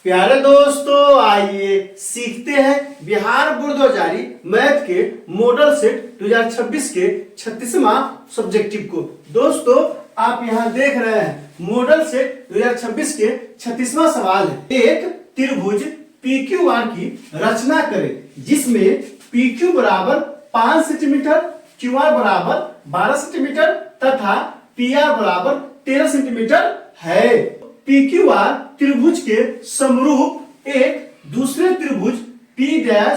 प्यारे दोस्तों, आइए सीखते हैं बिहार बोर्ड 2000 मैथ के मॉडल सेट 2026 के 36वां सब्जेक्टिव को। दोस्तों, आप यहाँ देख रहे हैं मॉडल सेट 2026 के 36वां सवाल है। एक त्रिभुज PQR की रचना करें जिसमें PQ बराबर 5 सेंटीमीटर, QR बराबर 12 सेंटीमीटर तथा PR बराबर 13 सेंटीमीटर है। PQR त्रिभुज के समरूप एक दूसरे त्रिभुज PQR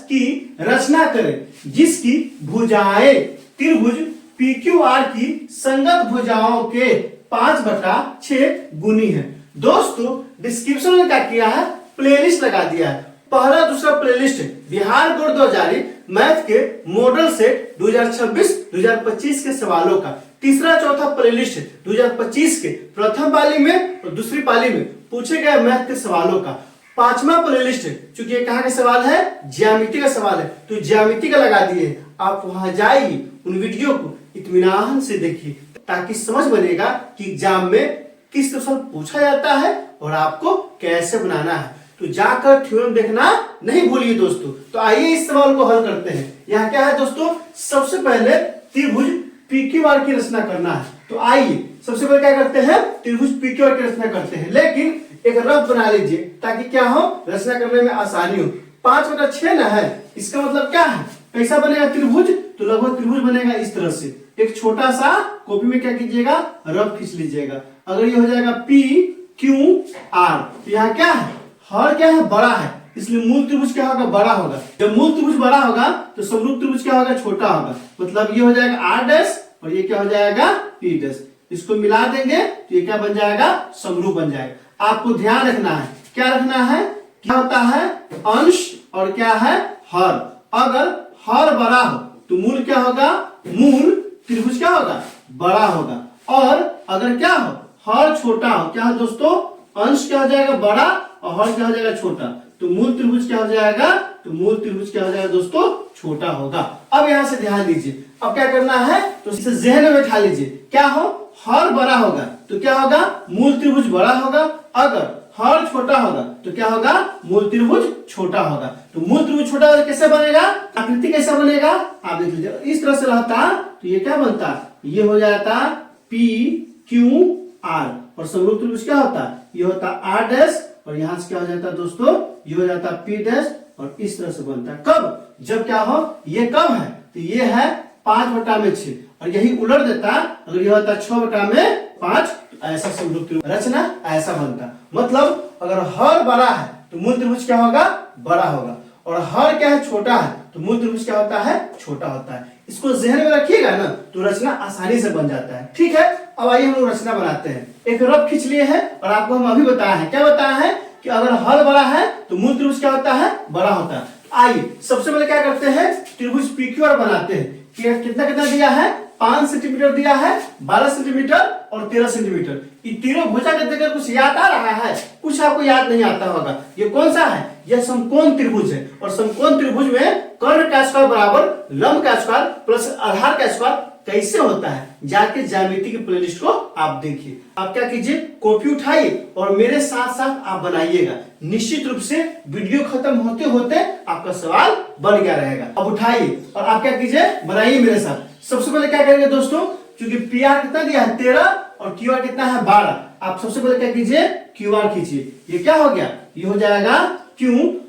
की रचना करें जिसकी भुजाएं त्रिभुज PQR की संगत भुजाओं के 5/6 गुनी है। दोस्तों, डिस्क्रिप्शन में क्या किया है, प्लेलिस्ट लगा दिया है। पहला दूसरा प्लेलिस्ट है बिहार बोर्ड 2000 मैथ के मॉडल सेट 2026-2025 के सवालों का। तीसरा चौथा प्लेलिस्ट है 2025 के प्रथम पाली में और दूसरी पाली में पूछे गए मैथ के सवालों का। पांचवा प्लेलिस्ट है, चूंकि ये कहाँ का सवाल है, ज्यामिति का सवाल है, तो ज्यामिति का लगा दिए। आप वहां जाइए, उन वीडियो को इत्मीनान से देखिए ताकि समझ बनेगा कि एग्जाम में किस तरह से पूछा जाता है और आपको कैसे बनाना है। तो जाकर थ्योरम देखना नहीं भूलिए दोस्तों। तो आइए इस सवाल को हल करते हैं। यहाँ क्या है दोस्तों, सबसे पहले त्रिभुज PQR की रचना करना है। तो आइए सबसे पहले क्या करते हैं, त्रिभुज PQR की रचना करते हैं, लेकिन एक रफ बना लीजिए ताकि क्या हो, रचना करने में आसानी हो। 5/6 ना है, इसका मतलब क्या है, कैसा बनेगा त्रिभुज, तो लगभग त्रिभुज बनेगा इस तरह से। एक छोटा सा कॉपी में क्या कीजिएगा, रफ खींच लीजिएगा। अगर ये हो जाएगा PQR, तो यहाँ क्या है, हर क्या है, बड़ा है, इसलिए मूल त्रिभुज क्या होगा, बड़ा होगा। जब मूल त्रिभुज बड़ा होगा तो समरूप त्रिभुज क्या होगा, छोटा होगा। मतलब ये हो जाएगा R' और ये क्या हो जाएगा, P'। इसको मिला देंगे तो ये क्या बन जाएगा, समरूप बन जाएगा। आपको ध्यान रखना है, क्या रखना है, क्या होता है, अंश और क्या है, हर। अगर हर बड़ा हो तो मूल क्या होगा, मूल त्रिभुज क्या होगा, बड़ा होगा। और अगर क्या हो, हर छोटा हो, क्या हो दोस्तों, अंश क्या हो जाएगा, बड़ा और हर क्या हो जाएगा, छोटा। तो मूल त्रिभुज क्या हो जाएगा, तो मूल त्रिभुज क्या हो जाएगा दोस्तों, छोटा होगा। अब यहां से ध्यान दीजिए, अब क्या करना है, तो इसे जहन में बैठा लीजिए। क्या हो, हर बड़ा होगा तो क्या होगा, मूल त्रिभुज बड़ा होगा। अगर हर छोटा होगा तो क्या होगा, मूल त्रिभुज छोटा होगा। तो मूल त्रिभुज छोटा कैसे बनेगा, आकृति कैसा बनेगा, आप देख लीजिए। इस तरह से रहता तो ये क्या बनता, ये हो जाता PQR और समरूप त्रिभुज क्या होता, ये होता R' और यहां से क्या हो जाता है दोस्तों, ये हो जाता P' और इस तरह से बनता है। कब, जब क्या हो, ये कब है, तो ये है 5/6 और यही उलट देता, अगर ये होता 6/5, तो ऐसा समरूप त्रिभुज रचना ऐसा बनता। मतलब अगर हर बड़ा है तो मूल त्रिभुज क्या होगा, बड़ा होगा, और हर क्या है, छोटा है, तो मूल त्रिभुज क्या होता है, छोटा होता है। इसको जहन में रखिएगा ना तो रचना आसानी से बन जाता है। ठीक है, अब आइए हम लोग रचना बनाते हैं। एक रफ खींच लिए हैं और आपको हम अभी बताया है, क्या बताया है कि अगर हर बड़ा है तो मूल त्रिभुज क्या होता है, बड़ा होता है। आइए सबसे पहले क्या करते हैं, त्रिभुज PQR बनाते हैं। कितना कितना दिया है, 5 सेंटीमीटर दिया है, 12 सेंटीमीटर और 13 सेंटीमीटर। ये तीनों भुजा के देखकर कुछ याद आ रहा है, कुछ आपको याद नहीं आता होगा। ये कौन सा है, यह समकोण त्रिभुज है और समकोण त्रिभुज में कर्ण का स्क्वायर बराबर लंब का स्क्वायर प्लस आधार का स्क्वायर कैसे होता है, जाके ज्यामिति की प्लेलिस्ट को आप देखिए। आप क्या कीजिए, कॉपी उठाइए और मेरे साथ साथ आप बनाइएगा। निश्चित रूप से वीडियो खत्म होते होते आपका सवाल बन गया रहेगा। अब उठाइए और आप क्या कीजिए, बनाइए मेरे साथ। सबसे पहले क्या करेंगे दोस्तों, क्योंकि PR कितना दिया है, 13 और QR कितना है, 12। आप सबसे पहले क्या कीजिए, QR खींचिए। ये क्या हो गया, ये हो जाएगा Q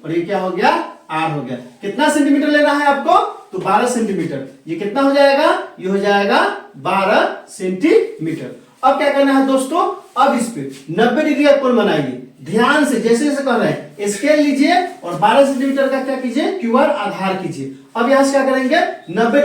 और ये क्या हो गया, R हो गया। कितना सेंटीमीटर लेना है आपको, तो 12 सेंटीमीटर। ये कितना हो जाएगा, ये हो जाएगा 12 सेंटीमीटर। अब क्या करना है दोस्तों, अब इस पे 90 डिग्री का कोण बनाइए। ध्यान से जैसे जैसे कर रहे हैं, स्केल लीजिए और 12 सेंटीमीटर का क्या कीजिए, QR आधार कीजिए। अब यहाँ से क्या करेंगे, 90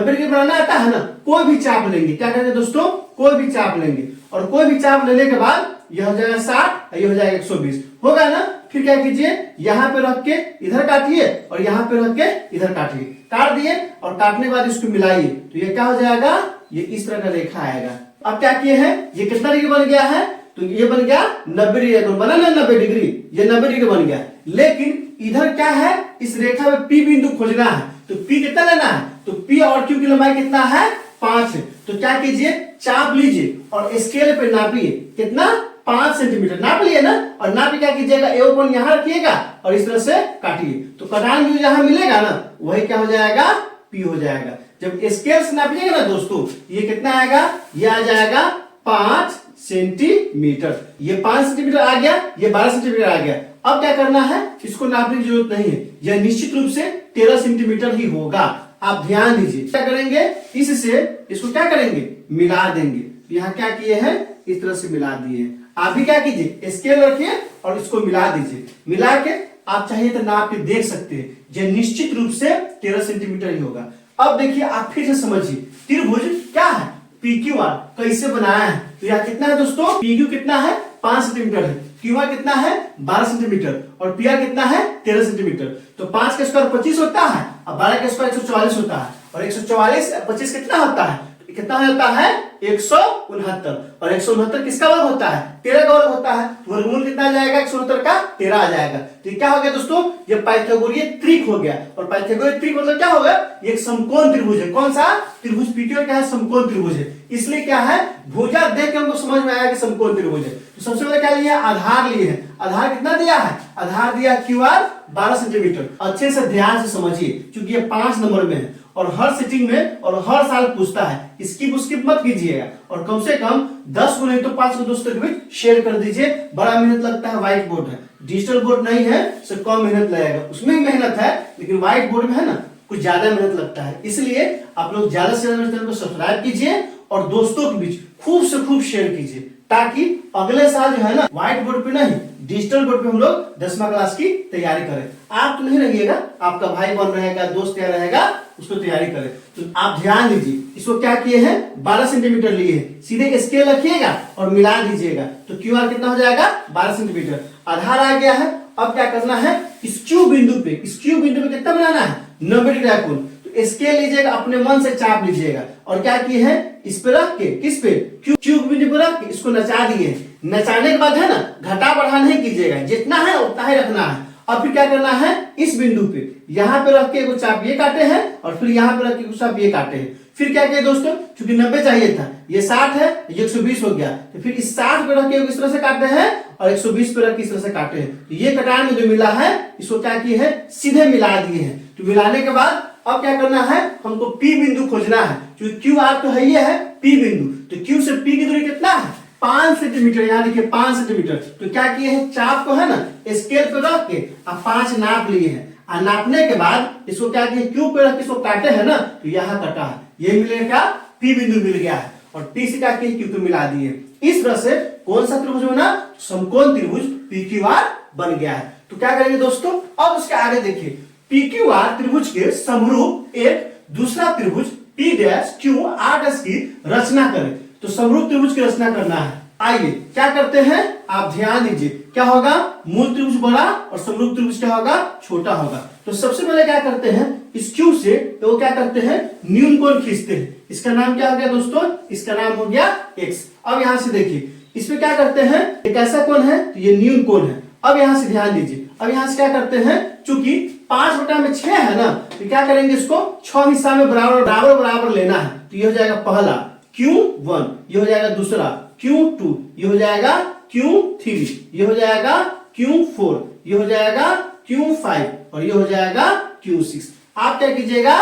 डिग्री बनाना आता है ना, कोई भी चाप लेंगे। क्या करेंगे दोस्तों, कोई भी चाप लेंगे और कोई भी चाप लेने के बाद यह हो जाएगा 60 और यह हो जाएगा 120, होगा ना। फिर क्या कीजिए, यहाँ पे रख के इधर काटिए और यहाँ पे रख के इधर काटिए। काट दिए और काटने के बाद इसको मिलाइए तो ये क्या हो जाएगा, ये इस तरह का रेखा आएगा। अब क्या किए हैं, ये कितना डिग्री बन गया है, तो ये बन गया 90 डिग्री, बना ना 90 डिग्री, ये 90 डिग्री बन गया। लेकिन इधर क्या है, इस रेखा में P बिंदु खोजना है, तो P कितना लेना है, तो P और Q की लंबाई कितना है, 5 है। तो क्या कीजिए, चाप लीजिए और स्केल पे नापिए, कितना, 5 सेंटीमीटर नाप लिए ना, और नाप के क्या कीजिएगा, ए कोण यहाँ रखिएगा और इस तरह से काटिए, तो कटान बिंदु जहां मिलेगा ना वही क्या हो जाएगा, P हो जाएगा। जब स्केल से नापिएगा ना दोस्तों, ये कितना आएगा, ये आ जाएगा 5 सेंटीमीटर। ये 5 सेंटीमीटर आ गया, ये 12 सेंटीमीटर आ गया। अब क्या करना है, इसको नापने की जरूरत नहीं है, यह निश्चित रूप से 13 सेंटीमीटर ही होगा। आप ध्यान दीजिए, क्या करेंगे, इससे इसको क्या करेंगे, मिला देंगे। यहाँ क्या किए हैं, इस तरह से मिला दिए। आप भी क्या कीजिए, स्केल रखिए और इसको मिला दीजिए। मिला के आप चाहिए तो नाप के देख सकते हैं, यह निश्चित रूप से 13 सेंटीमीटर ही होगा। अब देखिए, आप फिर से समझिए, त्रिभुज क्या है, PQR कैसे बनाया है। तो यहाँ कितना है दोस्तों, PQ कितना है, 5 सेंटीमीटर है, QR कितना है, 12 सेंटीमीटर, और PR कितना है, 13 सेंटीमीटर। तो 5 का स्क्वायर 25 होता है, और 12 का स्क्वायर 144 होता है, और 144 25 कितना होता है, कितना हो जाता है, 169। और 169 किसका वर्ग होता है, 13 का वर्ग होता है। तो वर्गमूल कितना आ जाएगा, 169 का 13 आ जाएगा। तो क्या हो गया दोस्तों, ये पाइथागोरीय त्रिक हो गया। और पाइथागोरीय त्रिक मतलब क्या होगा, ये एक समकोण त्रिभुज है। कौन सा त्रिभुज, PQ क्या है, समकोण त्रिभुज है। इसलिए क्या है, भुजा देख के हमको समझ में आया कि समकोण त्रिभुज है। तो सबसे पहले क्या लिया, आधार लिए हैं। आधार कितना दिया है, आधार दिया QR 12 सेंटीमीटर। अच्छे से ध्यान से समझिए, क्योंकि ये 5 नंबर में है और हर सिटिंग में और हर साल पूछता है, इसकी स्किप मत कीजिएगा। और कम से कम 10 को नहीं तो 5 को दोस्तों के बीच शेयर कर दीजिए। बड़ा मेहनत लगता है, व्हाइट बोर्ड है, डिजिटल बोर्ड नहीं है, तो कम मेहनत लगेगा। उसमें भी मेहनत है, लेकिन व्हाइट बोर्ड में है ना कुछ ज्यादा मेहनत लगता है। इसलिए आप लोग ज्यादा से ज्यादा चैनल को सब्सक्राइब कीजिए और दोस्तों के बीच खूब से खूब शेयर कीजिए, ताकि अगले साल जो है ना व्हाइट बोर्ड पे नहीं, डिजिटल बोर्ड पे हम लोग 10वीं क्लास की तैयारी करें। आप तो नहीं रहिएगा, आपका भाई बन रहेगा, दोस्त तैयार रहेगा, उसको तैयारी करें। तो आप ध्यान दीजिए, इसको क्या किए हैं, 12 सेंटीमीटर लिए हैं। सीधे स्केल रखिएगा और मिला दीजिएगा, तो QR कितना हो जाएगा, 12 सेंटीमीटर। आधार आ गया है। अब क्या करना है, इस Q बिंदु पे कितना बनाना है, 90 डिग्री कोण। तो स्केल लीजिएगा, अपने मन से चाप लीजिएगा, और क्या किए हैं, इस पे रख के, किस पे, Q बिंदु पे रख के इसको नचा दिए। नचाने के बाद है ना, घटा बढ़ा नहीं कीजिएगा, जितना है उतना ही रखना है। अब फिर क्या करना है, इस बिंदु पे यहाँ पे रख के कुछ चाप ये काटे हैं, और फिर यहाँ पे रख के कुछ चाप ये काटे हैं। फिर क्या किया दोस्तों, क्योंकि 90 चाहिए था, ये 60 है, ये 120 हो गया, तो फिर इस 60 पे रख के इस तरह से काटते हैं, और 120 पे रख के इस तरह से काटे हैं। तो ये कटान में जो मिला है, इसको क्या किए हैं, सीधे मिला दिए हैं। तो मिलाने के बाद अब क्या करना है, हमको P बिंदु खोजना है, क्योंकि QR तो है, ये है P बिंदु। तो Q से P की दूरी कितना है, 5 सेंटीमीटर। यहाँ देखिए 5 सेंटीमीटर। तो क्या किए हैं, चाप को है ना स्केल पे रख के आप 5 नाप लिए हैं। और नापने के बाद इसको क्या किए, Q पे रख के इसको काटे है ना, तो यहाँ कटा है, ये मिलेगा P बिंदु मिल गया है, और P से क्या किए, Q पे मिला दिए। इस तरह से कौन सा त्रिभुज बना, समकोण त्रिभुज PQR बन गया है। तो क्या करेंगे दोस्तों, अब उसके आगे देखिए, PQR त्रिभुज के समरूप एक दूसरा त्रिभुज PQR की रचना करें। तो समरूप त्रिभुज की रचना करना है। आइए क्या करते हैं, आप ध्यान दीजिए, क्या होगा, मूल त्रिभुज बड़ा और समरूप त्रिभुज क्या होगा, छोटा होगा। तो सबसे पहले क्या करते हैं, इस Q से तो क्या करते हैं, न्यून कोण खींचते हैं। इसका नाम क्या हो गया दोस्तों, इसका नाम हो गया X। अब यहां से देखिए, इसमें क्या करते हैं, एक ऐसा कोण है, तो ये न्यून कोण है। अब यहां से ध्यान दीजिए, अब यहां से क्या करते हैं, चूंकि 5/6 है ना, तो क्या करेंगे, इसको 6 हिस्सा में बराबर बराबर बराबर लेना है। तो ये हो जाएगा पहला Q1, ये हो जाएगा दूसरा Q2, ये हो जाएगा Q3, ये हो जाएगा Q4, ये हो जाएगा Q5, और ये हो जाएगा Q6। आप क्या कीजिएगा,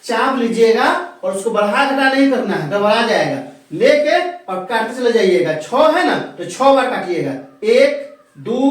चाप लीजिएगा और उसको बढ़ा घटा नहीं करना है, गड़बड़ा जाएगा। लेके और काटते चले जाइएगा। 6 है ना, तो 6 बार काटिएगा, 1 2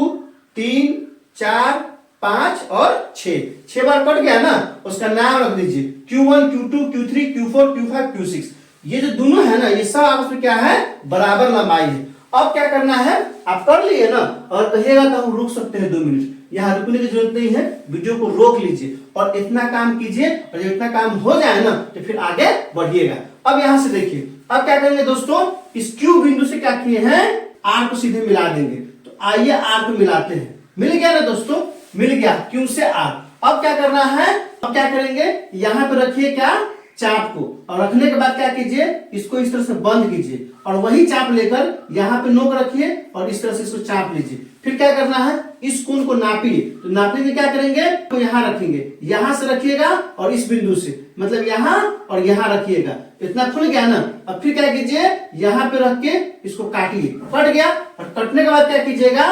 3 4 5 और 6 बार कट गया ना, उसका नाम रख दीजिए Q1 Q2 Q3 Q4 Q5 Q6। ये जो दोनों है ना, ये सब आपस में क्या है, बराबर लंबाई है। अब क्या करना है, आप कर लिए ना, और कहिएगा तो हम रुक सकते हैं 2 मिनट, यहाँ रुकने की जरूरत नहीं है, वीडियो को रोक लीजिए और इतना काम कीजिए, और जब इतना काम हो जाए ना तो फिर आगे बढ़िएगा। अब यहाँ से देखिए, अब क्या करेंगे दोस्तों, इस Q बिंदु से क्या किए हैं, R को सीधे मिला देंगे। तो आइए R को मिलाते हैं। मिल गया ना दोस्तों, मिल गया Q से R। अब क्या करना है, अब क्या करेंगे, यहाँ पे रखिए क्या, चाप को, और रखने के बाद क्या कीजिए, इसको इस तरह से बंद कीजिए और वही चाप लेकर यहाँ पे नोक रखिए और इस तरह से इसको चाप लीजिए। फिर क्या करना है, इस कोण को नापिए। तो नापने में क्या करेंगे, तो यहाँ रखेंगे, यहाँ से रखिएगा और इस बिंदु से, मतलब यहाँ और यहाँ रखिएगा। इतना खुल गया ना। अब फिर क्या कीजिए, यहाँ पे रख के इसको काटिए। कट गया और कटने के बाद क्या कीजिएगा,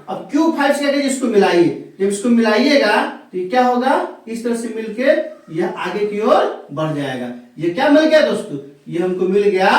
अब Q5 से क्या कीजिए, इसको मिलाइए। जब इसको मिलाइएगा तो ये क्या होगा, इस तरह से मिलके यह आगे की ओर बढ़ जाएगा। ये क्या मिल गया दोस्तों, ये हमको मिल गया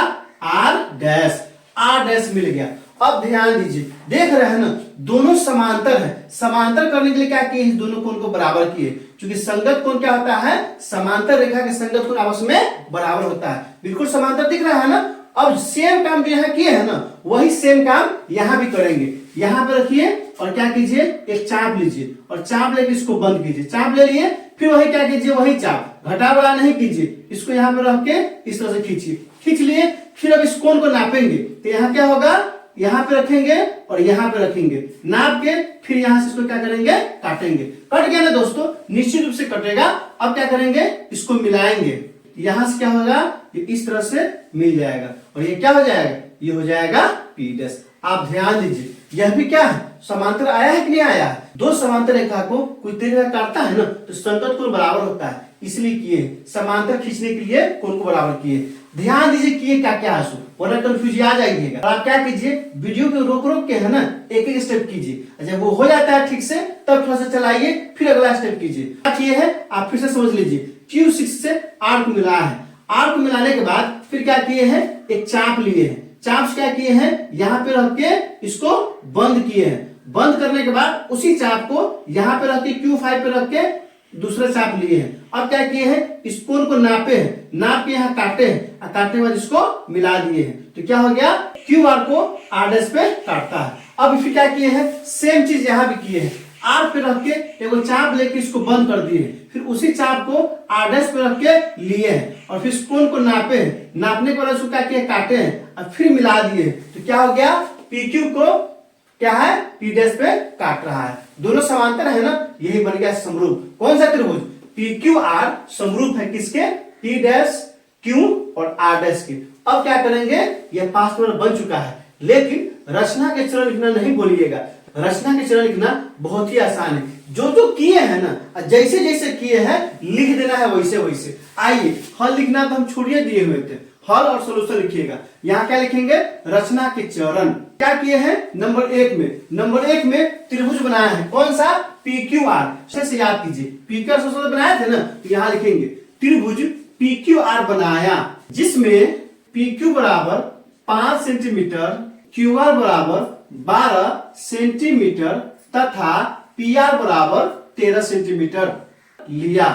R डैश मिल गया। अब ध्यान दीजिए, देख रहे हैं ना दोनों समांतर है। समांतर करने के लिए क्या किए, दोनों कोण को बराबर किए। क्योंकि संगत कोण क्या होता है, समांतर रेखा के संगत कोण आपस में बराबर होता है। बिल्कुल समांतर दिख रहा है ना। अब सेम काम जो यहाँ किए है ना, वही सेम काम यहाँ भी करेंगे। यहाँ पे रखिए और क्या कीजिए, एक चाप लीजिए और चाप लेके इसको बंद कीजिए। चाप ले लिए, फिर वही क्या कीजिए, वही चाप, घटा बढ़ा नहीं कीजिए, इसको यहाँ पे रख के इस तरह से खींचिए। खींच लिए, फिर अब इस कोण को नापेंगे। तो यहाँ क्या होगा, यहाँ पे रखेंगे और यहाँ पे रखेंगे, नाप के फिर यहाँ से इसको क्या करेंगे, काटेंगे। कट गया ना दोस्तों, निश्चित रूप से कटेगा। अब क्या करेंगे, इसको मिलाएंगे। यहाँ से क्या होगा, ये इस तरह से मिल जाएगा और ये क्या हो जाएगा, ये हो जाएगा P डैश। आप ध्यान दीजिए, यह भी क्या है, समांतर आया है कि नहीं आया है। दो समांतर रेखा को कोई रेखा काटता है ना, तो संगत कोण बराबर होता है, इसलिए किए। समांतर खींचने के लिए कोण को बराबर किए। ध्यान दीजिए किए क्या क्या है, वरना कंफ्यूज आ जाइएगा। आप क्या कीजिए, वीडियो को रोक रोक के है ना एक एक स्टेप कीजिए। जब वो हो जाता है ठीक से, तब थोड़ा सा चलाइए, फिर अगला स्टेप कीजिए। क्या किए है, आप फिर से समझ लीजिए। Q6 से R को मिला है। R को मिलाने के बाद फिर क्या किए हैं, एक चाप लिए हैं। चाप से क्या किए हैं, यहाँ पे रख के इसको बंद किए हैं। बंद करने के बाद उसी चाप को यहाँ पे रख के Q5 पे रख के दूसरा चाप लिए हैं। अब क्या किए हैं, इस कोण को नापे हैं, नाप के यहाँ काटे हैं और काटने के बाद इसको मिला दिए हैं। तो क्या हो गया, QR को R डैश पे काटता है। अब फिर क्या किए हैं, सेम चीज यहाँ भी किए हैं। R पे रख के एगो चाप लेके इसको बंद कर दिए हैं। फिर उसी चाप को R डैश पे रख के लिए हैं और फिर कोण को नापे हैं। नापने के बाद उसको क्या किए, काटे हैं और फिर मिला दिए हैं। तो क्या हो गया, PQ को क्या है, P डैश पे काट रहा है। दोनों समांतर है ना, यही बन गया समरूप। कौन सा त्रिभुज, PQR समरूप है किसके, P डैश Q और R डैश के। अब क्या करेंगे, यह पास्ट में बन चुका है, लेकिन रचना के चरण लिखना नहीं बोलिएगा। रचना के चरण लिखना बहुत ही आसान है। जो जो किए हैं ना, जैसे जैसे किए हैं लिख देना है वैसे वैसे। आइए, हल लिखना तो हम छोड़िए दिए हुए थे, हल और सोल्यूशन लिखिएगा। यहाँ क्या लिखेंगे, रचना के चरण। क्या किए हैं, नंबर एक में त्रिभुज बनाया है। कौन सा, PQR से याद कीजिए। PQR से बनाए थे ना, तो यहाँ लिखेंगे त्रिभुज PQR बनाया, जिसमें PQ बराबर 5 सेंटीमीटर, QR बराबर 12 सेंटीमीटर तथा PR बराबर 13 सेंटीमीटर लिया।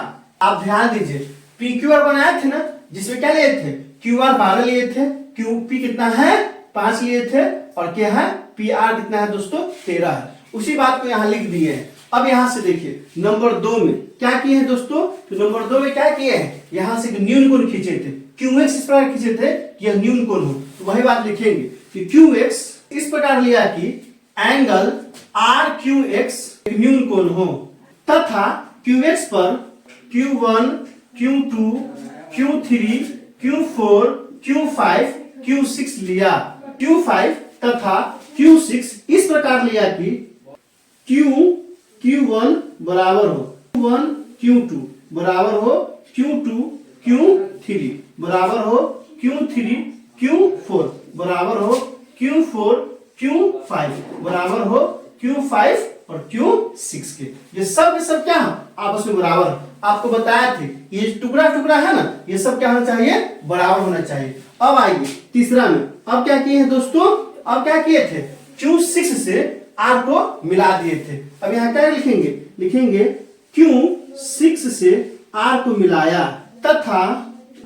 आप ध्यान दीजिए, PQR बनाए थे ना, जिसमें क्या लिए थे, QR 12 लिए थे, QP कितना है 5 लिए थे और क्या है PR कितना है दोस्तों 13 है। उसी बात को यहाँ लिख दिए हैं। अब यहाँ से देखिए नंबर 2 में क्या किए हैं दोस्तों, तो नंबर 2 में क्या किए हैं, यहाँ से न्यून कोण खींचे थे। QX इस प्रकार खींचे थे कि यह न्यून कोण हो, तो वही बात लिखेंगे कि QX इस प्रकार लिया कि एंगल RQX न्यून कोण हो तथा QX पर Q1, Q2, Q3, Q4, Q5, Q6 लिया। Q5 तथा Q6 इस प्रकार लिया कि Q1 बराबर हो Q1 Q2 बराबर हो Q2 Q3 बराबर हो Q3 Q4 बराबर हो Q4 Q5 बराबर हो Q5 और Q6 के। ये सब के सब क्या है, आपस में बराबर है। आपको बताया थे ये टुकड़ा टुकड़ा है ना, ये सब क्या होना चाहिए, बराबर होना चाहिए। अब आइए तीसरा में, अब क्या किए हैं दोस्तों, अब क्या किए थे, Q6 से R को मिला दिए थे। अब यहाँ क्या लिखेंगे, लिखेंगे Q6 से R को मिलाया तथा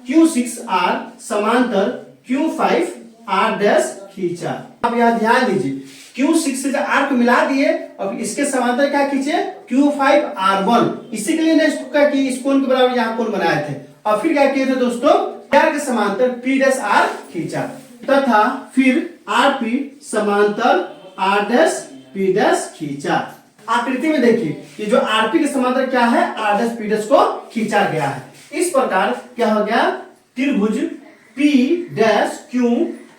Q6R समांतर Q5 R डैश खींचा। अब यहाँ ध्यान दीजिए, Q6 से R को मिला दिए और इसके समांतर क्या खींचे, Q5 R1। इसी के लिए ने कि इस कोण के बराबर यहाँ कोण बनाए थे। और फिर क्या किए थे दोस्तों, R के समांतर P डैश R खींचा तथा फिर RP समांतर R डैश P डैश खींचा। आकृति में देखिए ये जो RP के समांतर क्या है, R डैश P डैश को खींचा गया है। इस प्रकार क्या हो गया, त्रिभुज P dash Q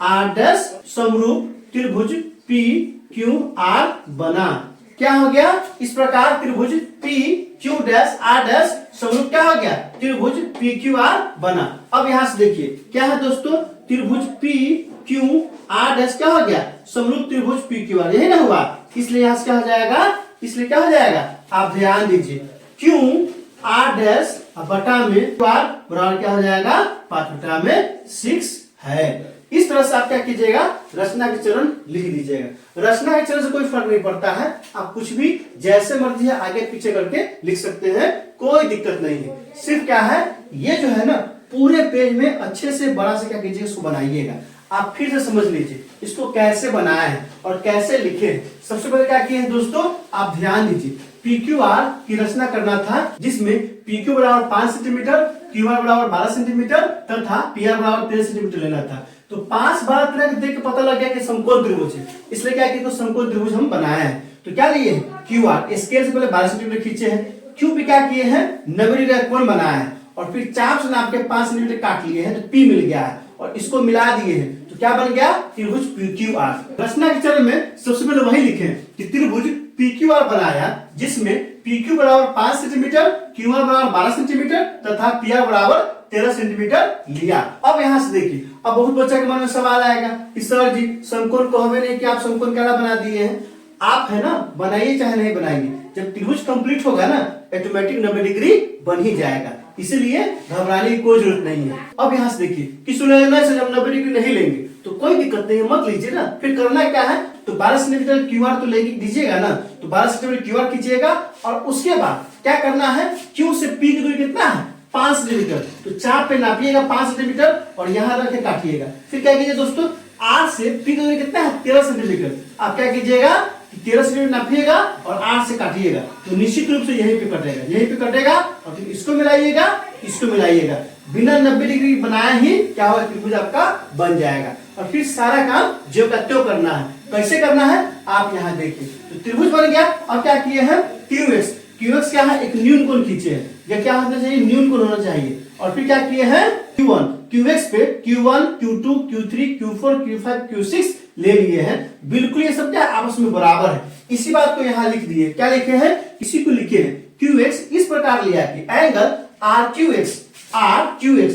R dash समरूप त्रिभुज पी क्यू आर बना। क्या हो गया? इस प्रकार त्रिभुज P Q dash R dash समरूप क्या हो गया? त्रिभुज पी क्यू आर बना। अब यहां से देखिए क्या है दोस्तों, त्रिभुज पी क्यू आर डैश क्या हो गया? समरूप त्रिभुज पी क्यू आर, यही ना हुआ, इसलिए यहां से क्या हो जाएगा? इसलिए क्या हो जाएगा? आप ध्यान दीजिए, क्यू आर डैश बटा में आर बराबर क्या हो जाएगा? 5/6 है। इस तरह से आप क्या कीजिएगा? रचना के चरण लिख दीजिएगा। रचना के चरण से कोई फर्क नहीं पड़ता है, आप कुछ भी जैसे मर्जी है आगे पीछे करके लिख सकते हैं, कोई दिक्कत नहीं है। सिर्फ क्या है, ये जो है ना पूरे पेज में अच्छे से बड़ा से क्या कीजिएगा, इसको बनाइएगा। आप फिर से समझ लीजिए इसको कैसे बनाया है और कैसे लिखे हैं। सबसे पहले क्या किए हैं दोस्तों, आप ध्यान दीजिए, PQR की रचना करना था जिसमें PQ बराबर 5 सेंटीमीटर, QR बराबर 12 सेंटीमीटर तथा PR बराबर 13 सेंटीमीटर लेना था। तो 5, 12, 13 देख के पता लग गया कि समकोण त्रिभुज है, इसलिए क्या किया, तो समकोण त्रिभुज हम बनाए हैं। तो क्या लिए हैं? QR स्केल से पहले 12 सेंटीमीटर खींचे हैं, Q पे क्या किए हैं? 90 डिग्री का कोण बनाया है और फिर चाप से नाप के 5 सेंटीमीटर काट लिए हैं, तो P मिल गया है और इसको मिला दिए हैं, तो क्या बन गया? त्रिभुज PQR। रचना के चरण में सबसे पहले वही लिखे कि त्रिभुज PQR बनाया जिसमें PQ बराबर 5 सेंटीमीटर, QR बराबर 12 सेंटीमीटर तथा PR बराबर 13 सेंटीमीटर लिया। अब यहां से देखिए, अब बहुत बच्चा के मन में सवाल आएगा कि सर जी समकोण को हमें नहीं कि आप समकोण क्या बना दिए हैं। आप है ना बनाइए चाहे नहीं बनाइए, जब त्रिभुज कंप्लीट होगा ना ऑटोमेटिक 90 डिग्री बन ही जाएगा, इसीलिए घबराने की कोई जरूरत नहीं है। अब यहाँ से देखिए किसी लेना से जब 90 डिग्री नहीं लेंगे तो कोई दिक्कत नहीं है, मत लीजिए ना। फिर करना क्या है, तो 12 सेंटीमीटर QR तो लेके दीजिएगा ना, तो 12 सेंटीमीटर QR खींचिएगा और उसके बाद क्या करना है, Q से P की दूरी कितना है? 5 सेंटीमीटर। तो चाप पे नापिएगा 5 सेंटीमीटर और यहाँ रख के काटिएगा। फिर क्या कीजिए दोस्तों, R से P की दूरी कितना है? 13 सेंटीमीटर। आप क्या कीजिएगा, 13 सेंटीमीटर नापिएगा और 8 से काटिएगा, तो निश्चित रूप से यहीं पे कटेगा, यहीं पे कटेगा और फिर इसको मिलाइएगा, इसको मिलाइएगा, बिना 90 डिग्री बनाया ही क्या होगा, त्रिभुज आपका बन जाएगा। और फिर सारा काम जो का त्यों करना है। कैसे करना है आप यहाँ देखिए, तो त्रिभुज बन गया। और क्या किए हैं, QX, QX क्या है, एक न्यून कोण खींचे हैं, या क्या होना चाहिए, न्यून कोण होना चाहिए। और फिर क्या किए हैं, Q1, QX पे Q1, Q2, Q3, Q4, Q5, Q6 ले लिए हैं। बिल्कुल ये सब क्या आपस में बराबर है, इसी बात को यहाँ लिख दिए। क्या लिखे हैं, इसी को लिखे हैं। QX इस प्रकार लिया कि एंगल RQX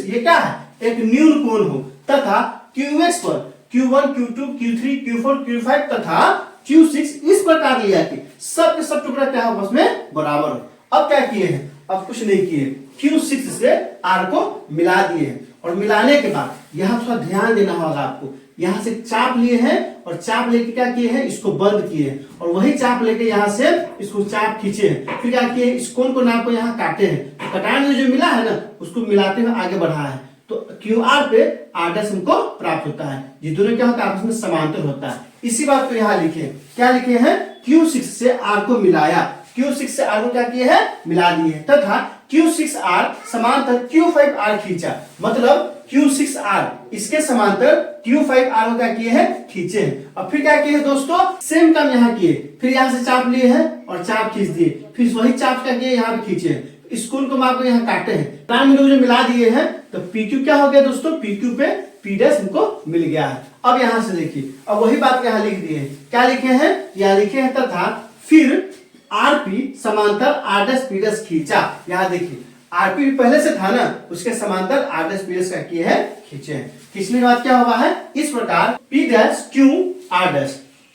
ये क्या है, एक न्यून कोण हो तथा QX पर Q1, Q2, Q3, Q4, Q5 तथा Q6 इस प्रकार लिया कि सब के सब टुकड़ा क्या आपस में बराबर हो। अब क्या किए हैं, अब कुछ नहीं किए, Q6 से R को मिला दिए हैं और मिलाने के बाद यहाँ थोड़ा ध्यान देना होगा आपको। यहाँ से चाप लिए हैं और चाप लेके क्या किए हैं, इसको बंद किए हैं और वही चाप लेके यहाँ से इसको चाप खींचे हैं। फिर क्या किए, इस कोण को नाप को यहाँ काटे हैं, तो कटान में जो मिला है ना उसको मिलाते हुए आगे बढ़ा है, तो QR पे R' हमको प्राप्त होता है। ये दोनों क्या होता है, आपस में समांतर होता है। इसी बात को यहाँ लिखे, क्या लिखे हैं, Q6 से R को मिलाया, Q6 से R को क्या किए हैं, मिला दिए तथा Q6R समांतर Q5R खींचा, मतलब Q6R इसके समांतर Q5R को क्या किए हैं, खींचे हैं। अब फिर क्या किए हैं दोस्तों, सेम काम यहाँ किए, फिर यहाँ से चाप लिए हैं और चाप खींच दिए, फिर वही चाप क्या किए, यहाँ पे खींचे हैं, इस कोण को माप को यहाँ काटे हैं, प्राइम में जो मिला दिए हैं, तो PQ क्या हो गया दोस्तों, PQ पे P' हमको मिल गया है। अब यहाँ से देखिए, अब वही बात यहाँ लिख दिए, क्या लिखे हैं, यहाँ लिखे हैं तथा फिर RP समांतर R' P' खींचा। यहाँ देखिए RP पहले से था ना, उसके समांतर R' P' का किए हैं, खींचे हैं। खींचने के बाद क्या हुआ है, इस प्रकार P', Q, R'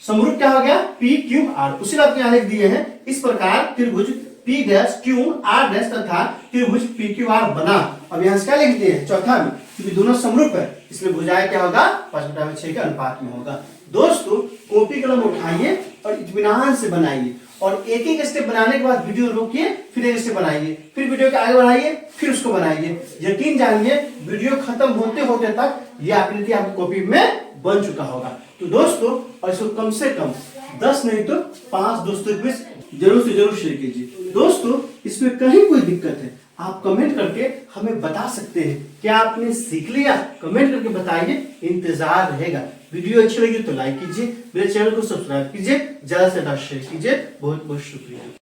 समरूप क्या हो गया, PQR। उसी बात को यहाँ लिख दिए हैं, इस प्रकार त्रिभुज P', Q, R' तथा त्रिभुज PQR बना। अब यहाँ से क्या लिख दिए, चौथा में, क्योंकि दोनों समरूप है इसलिए भुजाएं क्या होगा, 5/6 के अनुपात में होगा। दोस्तों कॉपी कलम उठाइए और इत्मीनान से बनाइए और एक एक स्टेप बनाने के बाद वीडियो रोकिए, फिर एक स्टेप बनाइए, फिर वीडियो के आगे बढ़ाइए, फिर उसको बनाइए। यकीन जानिए वीडियो खत्म होते होते तक ये आकृति आपकी कॉपी में बन चुका होगा। तो दोस्तों और इसको कम से कम 10 नहीं तो 5 दोस्तों के बीच जरूर से जरूर शेयर कीजिए। दोस्तों इसमें कहीं कोई दिक्कत है आप कमेंट करके हमें बता सकते हैं, क्या आपने सीख लिया, कमेंट करके बताइए, इंतजार रहेगा। वीडियो अच्छी लगी तो लाइक कीजिए, मेरे चैनल को सब्सक्राइब कीजिए, ज्यादा से ज्यादा शेयर कीजिए। बहुत बहुत शुक्रिया।